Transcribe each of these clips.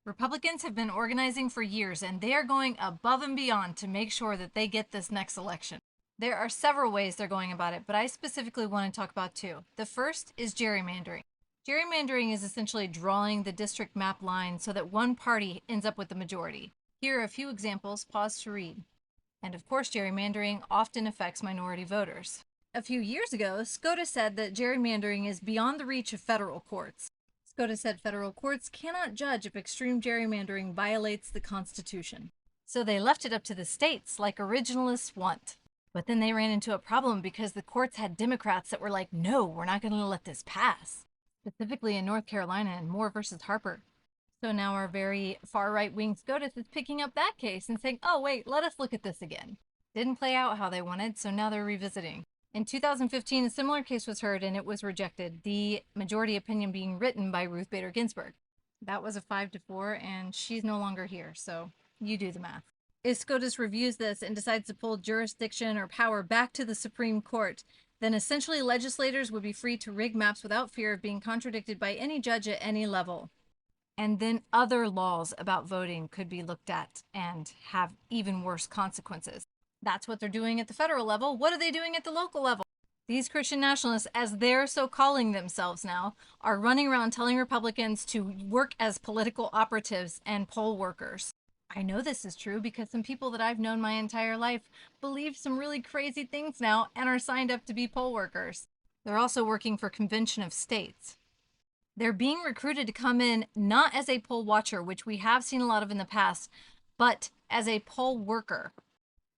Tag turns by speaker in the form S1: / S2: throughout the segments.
S1: Republicans have been organizing for years, and they are going above and beyond to make sure that they get this next election. There are several ways they're going about it, but I specifically want to talk about two. The first is gerrymandering. Gerrymandering is essentially drawing the district map line so that one party ends up with the majority. Here are a few examples. Pause to read. And of course, gerrymandering often affects minority voters. A few years ago, SCOTUS said that gerrymandering is beyond the reach of federal courts. SCOTUS said federal courts cannot judge if extreme gerrymandering violates the Constitution. So they left it up to the states, like originalists want. But then they ran into a problem because the courts had Democrats that were like, no, we're not going to let this pass. Specifically in North Carolina in Moore versus Harper. So now our very far right wing SCOTUS is picking up that case and saying, oh, wait, let us look at this again. Didn't play out how they wanted, so now they're revisiting. In 2015, a similar case was heard and it was rejected, the majority opinion being written by Ruth Bader Ginsburg. That was a 5-4, and she's no longer here, so you do the math. If SCOTUS reviews this and decides to pull jurisdiction or power back to the Supreme Court, then essentially legislators would be free to rig maps without fear of being contradicted by any judge at any level. And then other laws about voting could be looked at and have even worse consequences. That's what they're doing at the federal level. What are they doing at the local level? These Christian nationalists, as they're so calling themselves now, are running around telling Republicans to work as political operatives and poll workers. I know this is true because some people that I've known my entire life believe some really crazy things now and are signed up to be poll workers. They're also working for Convention of States. They're being recruited to come in not as a poll watcher, which we have seen a lot of in the past, but as a poll worker.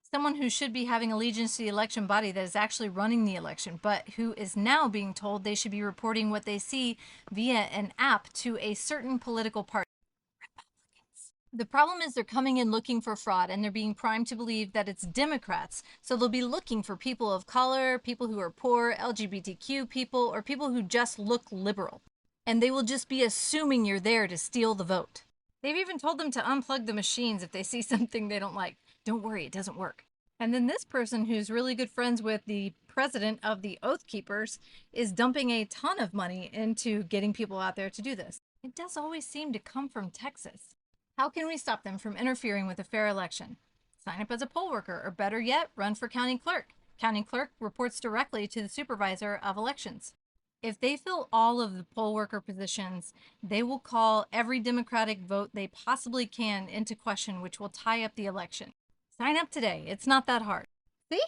S1: Someone who should be having allegiance to the election body that is actually running the election, but who is now being told they should be reporting what they see via an app to a certain political party. Republicans. The problem is they're coming in looking for fraud, and they're being primed to believe that it's Democrats. So they'll be looking for people of color, people who are poor, LGBTQ people, or people who just look liberal. And they will just be assuming you're there to steal the vote. They've even told them to unplug the machines if they see something they don't like. Don't worry, it doesn't work. And then this person, who's really good friends with the president of the Oath Keepers, is dumping a ton of money into getting people out there to do this. It does always seem to come from Texas. How can we stop them from interfering with a fair election? Sign up as a poll worker, or better yet, run for county clerk. County clerk reports directly to the supervisor of elections. If they fill all of the poll worker positions, they will call every Democratic vote they possibly can into question, which will tie up the election. Sign up today. It's not that hard. See?